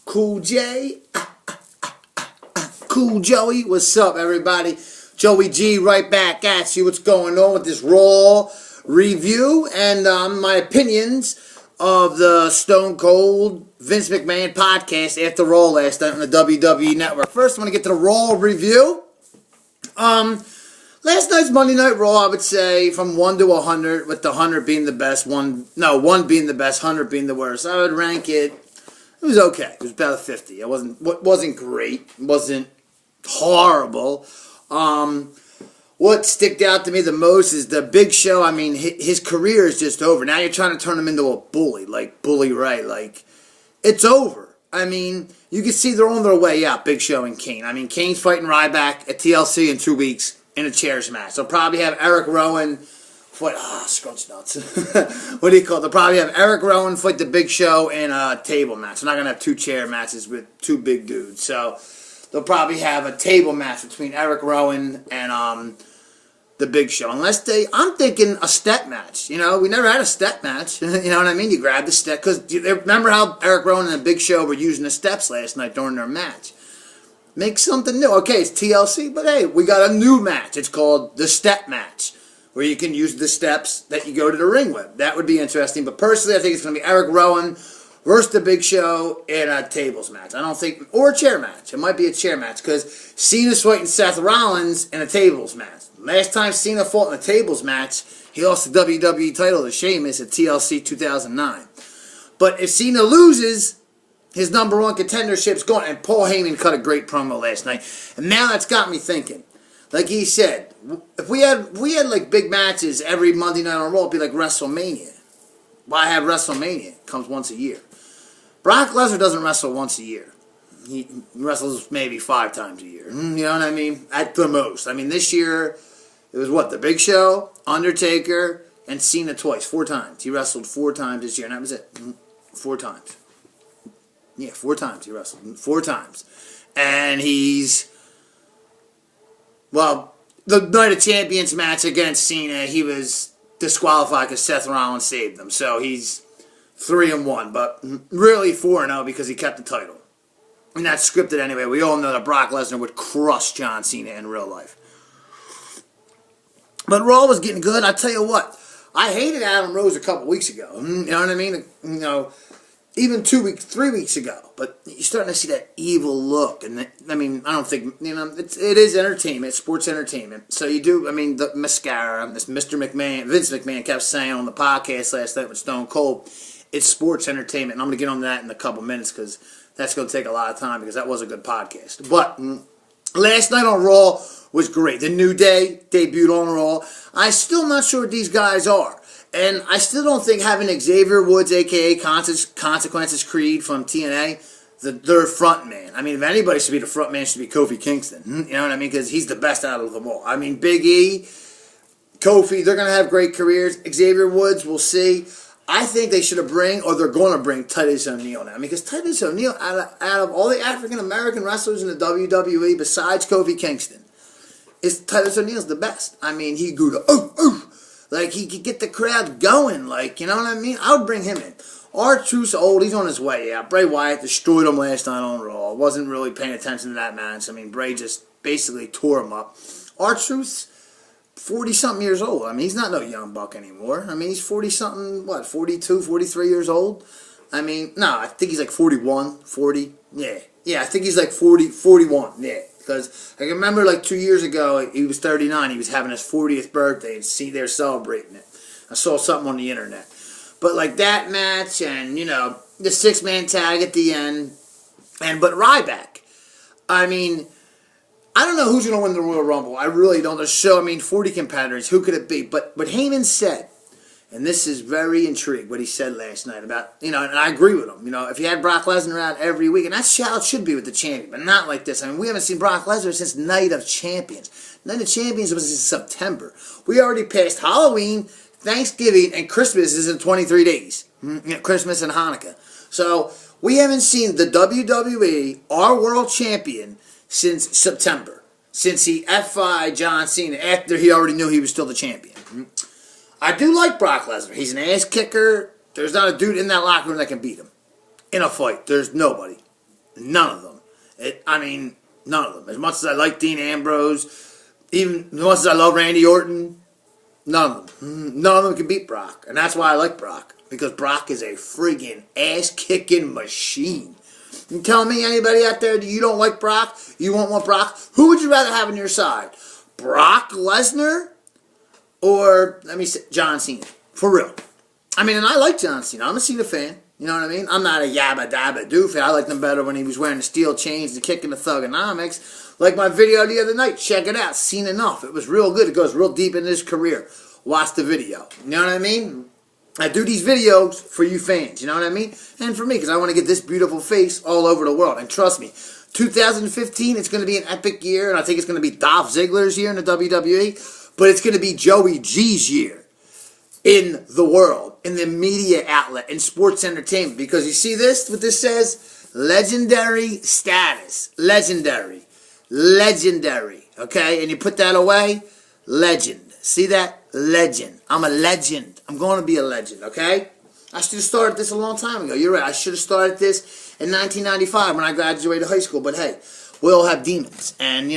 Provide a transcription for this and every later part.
Cool J, Cool Joey, what's up everybody? Joey G right back at you. What's going on with this Raw review and my opinions of the Stone Cold Vince McMahon podcast after Raw last night on the WWE Network. First, I want to get to the Raw review. Last night's Monday Night Raw, I would say from 1 to 100, with the 100 being the best, 1 being the best, 100 being the worst. I would rank it. It was okay. It was about a 50. It wasn't great. It wasn't horrible. What sticked out to me the most is the Big Show. I mean, his career is just over. Now you're trying to turn him into a bully, like Bully Ray. Like, it's over. I mean, you can see they're on their way out, Big Show and Kane. I mean, Kane's fighting Ryback at TLC in 2 weeks in a chairs match. They'll probably have Eric Rowan fight. Scrunch nuts. What do you call it? They'll probably have Eric Rowan fight the Big Show in a table match. They're not going to have 2 chair matches with 2 big dudes. So they'll probably have a table match between Eric Rowan and the Big Show. I'm thinking a step match. You know, we never had a step match. You know what I mean? You grab the step. Because remember how Eric Rowan and the Big Show were using the steps last night during their match? Make something new. Okay, it's TLC, but hey, we got a new match. It's called the step match, where you can use the steps that you go to the ring with. That would be interesting. But personally, I think it's going to be Eric Rowan versus the Big Show in a tables match. I don't think, or a chair match. It might be a chair match because Cena's fighting Seth Rollins in a tables match. Last time Cena fought in a tables match, he lost the WWE title to Sheamus at TLC 2009. But if Cena loses, his number one contendership's gone. And Paul Heyman cut a great promo last night. And now that's got me thinking. Like he said, if we had like big matches every Monday night on Raw, it'd be like WrestleMania. Why have WrestleMania? It comes once a year. Brock Lesnar doesn't wrestle once a year. He wrestles maybe 5 times a year. You know what I mean? At the most. I mean, this year, it was what? The Big Show, Undertaker, and Cena twice. 4 times. He wrestled 4 times this year, and that was it. 4 times. Yeah, 4 times he wrestled. 4 times. And he's... Well, the Night of Champions match against Cena, he was disqualified because Seth Rollins saved him. So he's 3-1, but really 4-0 because he kept the title. And that's scripted anyway. We all know that Brock Lesnar would crush John Cena in real life. But Raw was getting good. I tell you what, I hated Adam Rose a couple weeks ago. You know what I mean? You know, even 3 weeks ago. But you're starting to see that evil look. And I mean, I don't think, you know, it is entertainment, sports entertainment. So you do, I mean, the mascara, this Mr. McMahon, Vince McMahon kept saying on the podcast last night with Stone Cold, it's sports entertainment. And I'm going to get on that in a couple minutes because that's going to take a lot of time because that was a good podcast. But last night on Raw was great. The New Day debuted on Raw. I'm still not sure what these guys are. And I still don't think having Xavier Woods, a.k.a. Consequences Creed from TNA, their front man. I mean, if anybody should be the front man, it should be Kofi Kingston. You know what I mean? Because he's the best out of them all. I mean, Big E, Kofi, they're going to have great careers. Xavier Woods, we'll see. I think they should have they're going to bring Titus O'Neil now. Because Titus O'Neil, out of all the African-American wrestlers in the WWE, besides Kofi Kingston, Titus O'Neil's the best. I mean, he grew to, like, he could get the crowd going, like, you know what I mean? I would bring him in. R-Truth's old, he's on his way out. Bray Wyatt destroyed him last night on Raw. Wasn't really paying attention to that match. I mean, Bray just basically tore him up. R-Truth's 40-something years old. I mean, he's not no young buck anymore. I mean, he's 40-something, 42, 43 years old? I mean, no, I think he's like 41, 40. Yeah, I think he's like 40, 41, yeah. Because I can remember like 2 years ago, he was 39. He was having his 40th birthday, and see, they're celebrating it. I saw something on the internet. But like that match, and you know, the 6-man tag at the end, but Ryback. I mean, I don't know who's going to win the Royal Rumble. I really don't. There's 40 competitors. Who could it be? But what Heyman said, and this is very intriguing, what he said last night about, you know, and I agree with him. You know, if you had Brock Lesnar out every week, and that's how it should be with the champion, but not like this. I mean, we haven't seen Brock Lesnar since Night of Champions. Night of Champions was in September. We already passed Halloween, Thanksgiving, and Christmas is in 23 days. Christmas and Hanukkah. So we haven't seen the WWE, our world champion, since September. Since he F5'd John Cena after he already knew he was still the champion. I do like Brock Lesnar. He's an ass kicker. There's not a dude in that locker room that can beat him. In a fight. There's nobody. None of them. None of them. As much as I like Dean Ambrose, even as much as I love Randy Orton, none of them. None of them can beat Brock. And that's why I like Brock. Because Brock is a friggin' ass-kicking machine. You tell me, anybody out there, you don't like Brock? You won't want Brock? Who would you rather have on your side? Brock Lesnar or, let me say, John Cena? For real. And I like John Cena. I'm a Cena fan. You know what I mean? I'm not a yabba dabba doo fan. I liked him better when he was wearing the steel chains and kicking the thugonomics. Like my video the other night. Check it out. Seen enough. It was real good. It goes real deep in his career. Watch the video. You know what I mean? I do these videos for you fans. You know what I mean? And for me, because I want to get this beautiful face all over the world. And trust me, 2015, it's going to be an epic year. And I think it's going to be Dolph Ziggler's year in the WWE. But it's going to be Joey G's year in the world, in the media outlet, in sports entertainment. Because you see this, what this says? Legendary status. Legendary. Legendary. Okay? And you put that away, legend. See that? Legend. I'm a legend. I'm going to be a legend, okay? I should have started this a long time ago. You're right. I should have started this in 1995 when I graduated high school. But hey, we all have demons. And,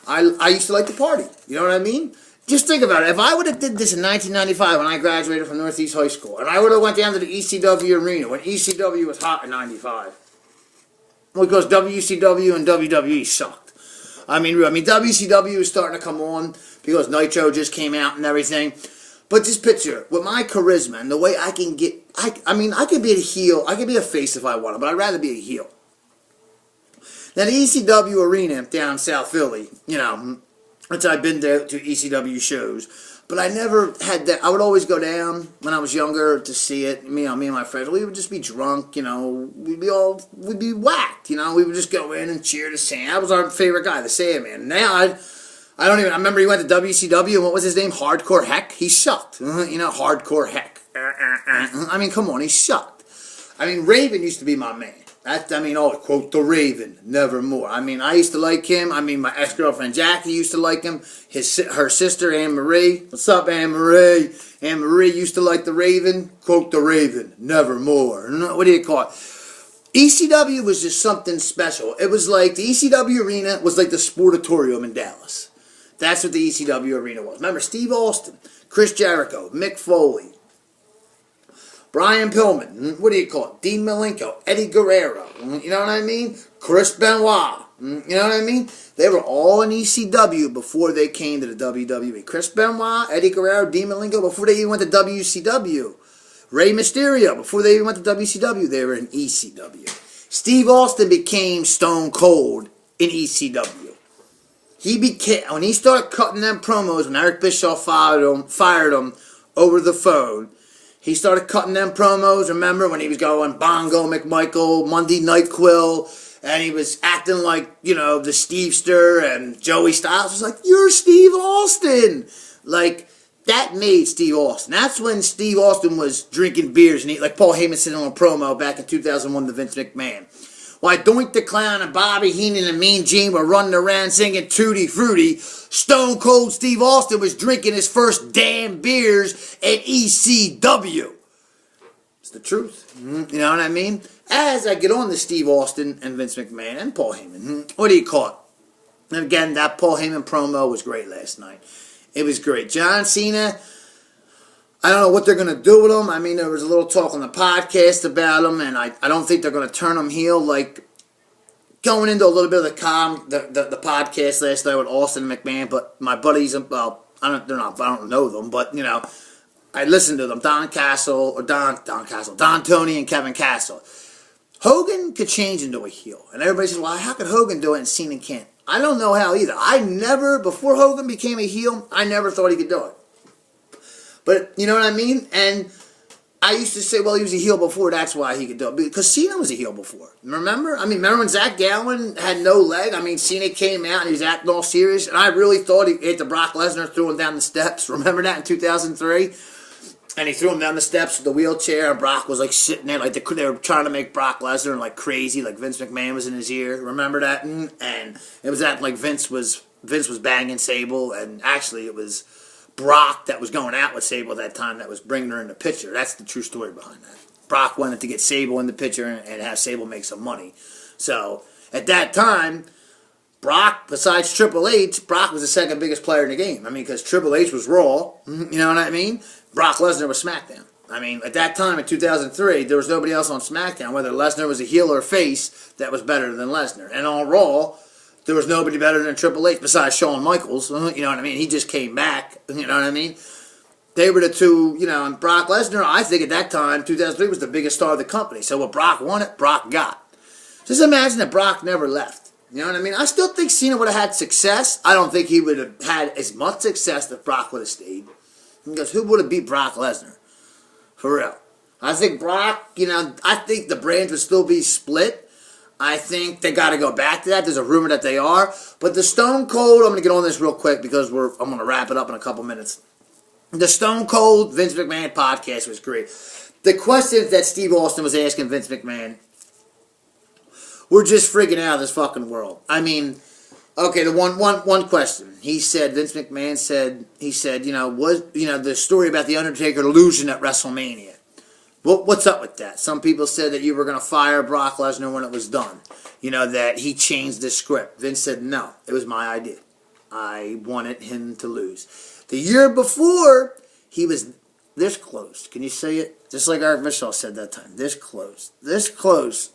I used to like to party. You know what I mean? Just think about it. If I would have did this in 1995 when I graduated from Northeast High School, and I would have went down to the ECW arena when ECW was hot in 95, because WCW and WWE sucked. WCW was starting to come on because Nitro just came out and everything. But just picture, with my charisma and the way I can get, I could be a heel, I could be a face if I wanted, but I'd rather be a heel. Now the ECW arena down South Philly, which I've been there to ECW shows, but I never had that. I would always go down when I was younger to see it. Me and my friends, we would just be drunk, we'd be whacked, we would just go in and cheer the Sandman. That was our favorite guy, the Sandman. Now I remember he went to WCW, and what was his name? Hardcore Heck? He sucked. Hardcore Heck. Come on, he sucked. Raven used to be my man. Quote, the Raven, nevermore. I used to like him. My ex-girlfriend Jackie used to like him. Her sister, Anne Marie. What's up, Anne Marie? Anne Marie used to like the Raven. Quote, the Raven, nevermore. What do you call it? ECW was just something special. It was like the ECW arena was like the Sportatorium in Dallas. That's what the ECW arena was. Remember, Steve Austin, Chris Jericho, Mick Foley, Brian Pillman, what do you call it? Dean Malenko, Eddie Guerrero, you know what I mean? Chris Benoit, you know what I mean? They were all in ECW before they came to the WWE. Chris Benoit, Eddie Guerrero, Dean Malenko, before they even went to WCW. Rey Mysterio, before they even went to WCW, they were in ECW. Steve Austin became Stone Cold in ECW. When he started cutting them promos, when Eric Bischoff fired him over the phone, he started cutting them promos. Remember when he was going Bongo McMichael, Monday Night Quill, and he was acting like, the Stevester, and Joey Styles was like, you're Steve Austin. Like, that made Steve Austin. That's when Steve Austin was drinking beers, and like Paul Heyman said on a promo back in 2001 to Vince McMahon. Why, Doink the Clown and Bobby Heenan and Mean Gene were running around singing Tutti Frutti. Stone Cold Steve Austin was drinking his first damn beers at ECW. It's the truth. You know what I mean? As I get on to Steve Austin and Vince McMahon and Paul Heyman, what do you call it? And again, that Paul Heyman promo was great last night. It was great. John Cena, I don't know what they're going to do with him. There was a little talk on the podcast about him, and I don't think they're going to turn him heel. Like, going into a little bit of the podcast last night with Austin and McMahon, but my buddies, well, I don't know them, but, I listened to them. Don Tony and Kevin Castle. Hogan could change into a heel. And everybody says, well, how could Hogan do it and Cena can't? I don't know how either. Before Hogan became a heel, I never thought he could do it. But, you know what I mean? And I used to say, well, he was a heel before, that's why he could do it. Because Cena was a heel before. Remember? Remember when Zach Gowen had no leg? Cena came out and he was acting all serious. And I really thought he hit the Brock Lesnar, threw him down the steps. Remember that in 2003? And he threw him down the steps with the wheelchair, and Brock was like sitting there, like they were trying to make Brock Lesnar like crazy, like Vince McMahon was in his ear. Remember that? And it was that like Vince was banging Sable, and actually it was Brock that was going out with Sable at that time that was bringing her in the picture. That's the true story behind that. Brock wanted to get Sable in the picture and have Sable make some money. So at that time, Brock, besides Triple H, Brock was the second biggest player in the game. I mean, because Triple H was Raw, you know what I mean? Brock Lesnar was SmackDown. I mean, at that time in 2003, there was nobody else on SmackDown, whether Lesnar was a heel or face, that was better than Lesnar. And on Raw, there was nobody better than Triple H besides Shawn Michaels. You know what I mean? He just came back. You know what I mean? They were the two, you know, and Brock Lesnar, I think at that time, 2003, was the biggest star of the company. So what Brock wanted, Brock got. Just imagine that Brock never left. You know what I mean? I still think Cena would have had success. I don't think he would have had as much success if Brock would have stayed. Because who would have beat Brock Lesnar? For real. I think Brock, you know, I think the brands would still be split. I think they got to go back to that. There's a rumor that they are. But the Stone Cold, I'm going to get on this real quick because I'm going to wrap it up in a couple minutes. The Stone Cold Vince McMahon podcast was great. The questions that Steve Austin was asking Vince McMahon were just freaking out of this fucking world. I mean, okay, the one question. Vince McMahon said, you know, the story about The Undertaker losing at WrestleMania. What's up with that? Some people said that you were going to fire Brock Lesnar when it was done. You know, that he changed the script. Vince said, no, it was my idea. I wanted him to lose. The year before, he was this close. Can you say it? Just like Eric Bischoff said that time. This close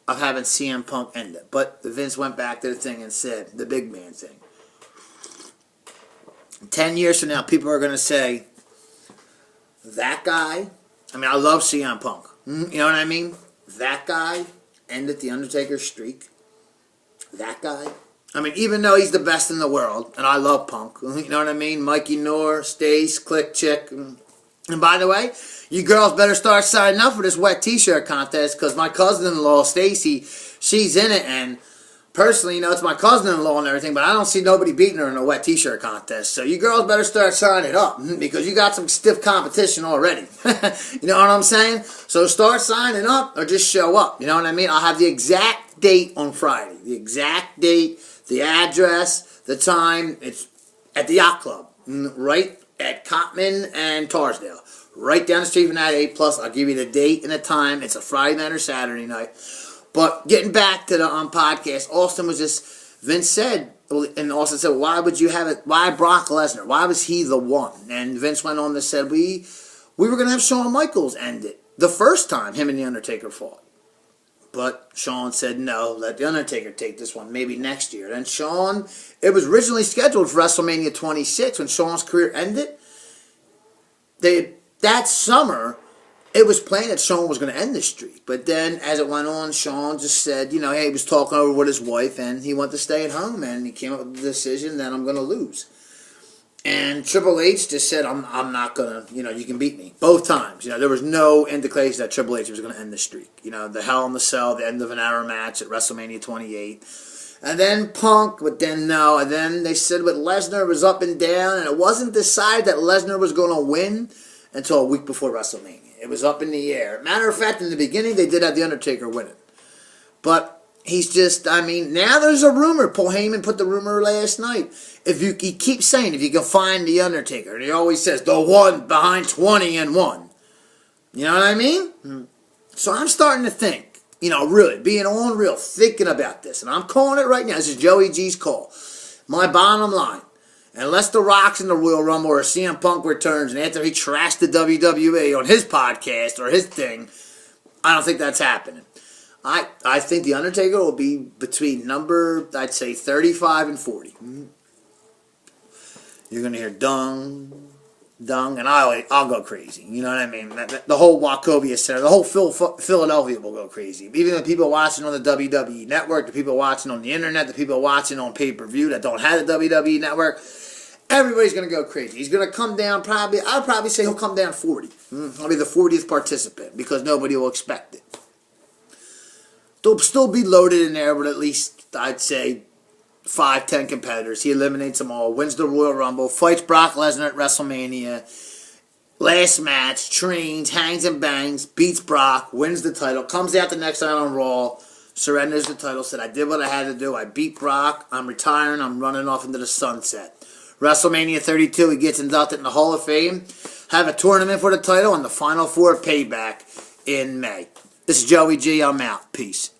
of having CM Punk end it. But Vince went back to the thing and said, the big man thing. 10 years from now, people are going to say, that guy, I mean, I love CM Punk. You know what I mean? That guy ended The Undertaker's streak. That guy. I mean, even though he's the best in the world, and I love Punk, you know what I mean? Mikey Noor, Stace, Click Chick. And by the way, you girls better start signing up for this wet t-shirt contest because my cousin-in-law, Stacy, she's in it. And personally, you know, it's my cousin-in-law and everything, but I don't see nobody beating her in a wet t-shirt contest. So you girls better start signing up because you got some stiff competition already. You know what I'm saying? So start signing up or just show up. You know what I mean? I'll have the exact date on Friday. The exact date, the address, the time. It's at the Yacht Club, right at Cotman and Tarsdale. Right down the street from that 8 Plus. I'll give you the date and the time. It's a Friday night or Saturday night. But getting back to the podcast, Vince said, and Austin said, why would you have it? Why Brock Lesnar? Why was he the one? And Vince went on to say, we were going to have Shawn Michaels end it the first time him and The Undertaker fought. But Shawn said, no, let The Undertaker take this one, maybe next year. And Shawn, it was originally scheduled for WrestleMania 26 when Shawn's career ended. That summer, it was planned that Shawn was going to end the streak. But then, as it went on, Shawn just said, you know, hey, he was talking over with his wife, and he wanted to stay at home, and he came up with the decision that I'm going to lose. And Triple H just said, I'm not going to, you know, you can beat me. Both times. You know, there was no indication that Triple H was going to end the streak. You know, the Hell in the Cell, the end of an hour match at WrestleMania 28. And then Punk, but then no. And then they said with Lesnar, it was up and down, and it wasn't decided that Lesnar was going to win until a week before WrestleMania. It was up in the air. Matter of fact, in the beginning, they did have The Undertaker winning. But he's just, I mean, now there's a rumor. Paul Heyman put the rumor last night. He keeps saying, if you can find The Undertaker, and he always says, the one behind 20 and 1. You know what I mean? Mm-hmm. So I'm starting to think, you know, really, being on real, thinking about this. And I'm calling it right now. This is Joey G's call. My bottom line. Unless The Rock's in the Royal Rumble or CM Punk returns and after he trashed the WWE on his podcast or his thing, I don't think that's happening. I think The Undertaker will be between number, I'd say, 35 and 40. You're going to hear dung, dung, and I'll go crazy. You know what I mean? The whole Wachovia Center, the whole Philadelphia will go crazy. Even the people watching on the WWE Network, the people watching on the Internet, the people watching on pay-per-view that don't have the WWE Network, everybody's going to go crazy. He's going to come down I'll probably say he'll come down 40. I'll be the 40th participant because nobody will expect it. They'll still be loaded in there, but at least, I'd say, 5-10 competitors. He eliminates them all, wins the Royal Rumble, fights Brock Lesnar at WrestleMania, last match, trains, hangs and bangs, beats Brock, wins the title, comes out the next night on Raw, surrenders the title, said, I did what I had to do, I beat Brock, I'm retiring, I'm running off into the sunset. WrestleMania 32, he gets inducted in the Hall of Fame, have a tournament for the title, and the Final Four Payback. in May. This is Joey G. I'm out. Peace.